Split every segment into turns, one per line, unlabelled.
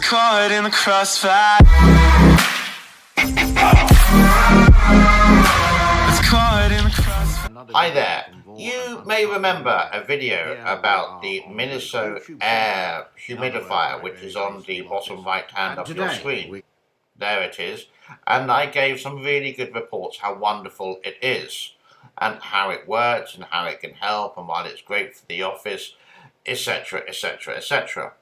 caught in the crossfire. It's caught in the crossfire.
Hi there. You may remember a video about the Miniso air humidifier, which is on the bottom right hand of your screen. There it is. And I gave some really good reports how wonderful it is and how it works and how it can help and why it's great for the office, etc, etc, etc.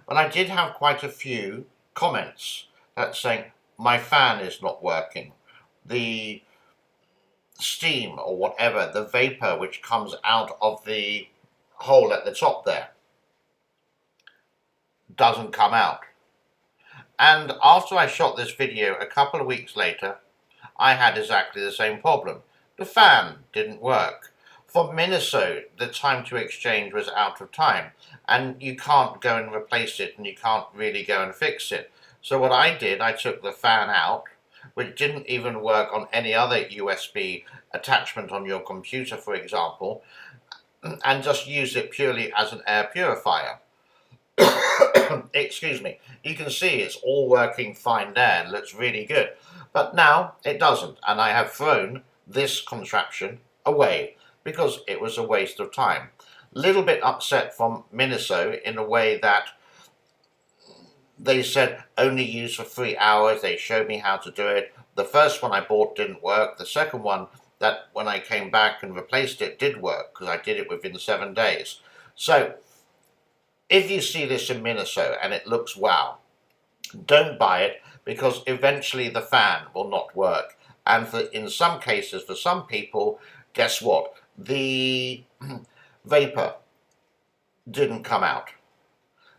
But I did have quite a few comments that saying my fan is not working. The steam or whatever, the vapor which comes out of the hole at the top there doesn't come out. And after I shot this video a couple of weeks later, I had exactly the same problem. The fan didn't work. For Miniso, the time to exchange was out of time, and you can't go and replace it, and you can't really go and fix it. So what I did, I took the fan out, which didn't even work on any other USB attachment on your computer, for example, and just used it purely as an air purifier. Excuse me. You can see it's all working fine there and looks really good. But now it doesn't, and I have thrown this contraption away because it was a waste of time. Little bit upset from Miniso in a way that they said only use for 3 hours. They showed me how to do it. The first one I bought didn't work. The second one, that when I came back and replaced it, did work because I did it within 7 days. So if you see this in Miniso and it looks wow, don't buy it because eventually the fan will not work. And in some cases, for some people, guess what? The vapor didn't come out.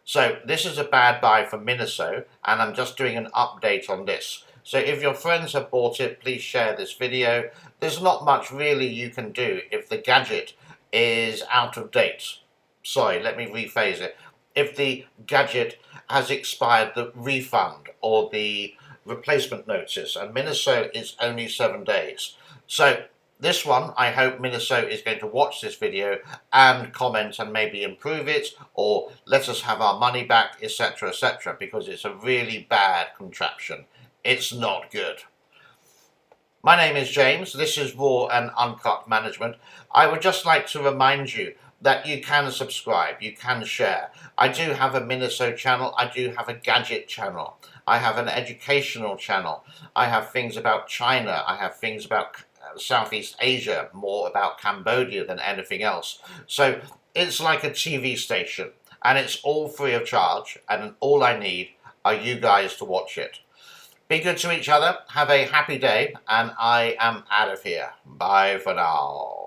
So this is a bad buy for Miniso, and I'm just doing an update on this. So if your friends have bought it, please share this video. There's not much really you can do if the gadget is out of date. Sorry, let me rephrase it. If the gadget has expired the refund or the replacement notice, and Miniso is only 7 days. So this one, I hope Miniso is going to watch this video and comment and maybe improve it or let us have our money back, etc, etc, because it's a really bad contraption. It's not good. My name is James. This is Raw and Uncut Management. I would just like to remind you that you can subscribe, you can share. I do have a Miniso channel, I do have a gadget channel, I have an educational channel, I have things about China, I have things about Southeast Asia, more about Cambodia than anything else. So it's like a TV station, and it's all free of charge, and all I need are you guys to watch it. Be good to each other, have a happy day, and I am out of here. Bye for now.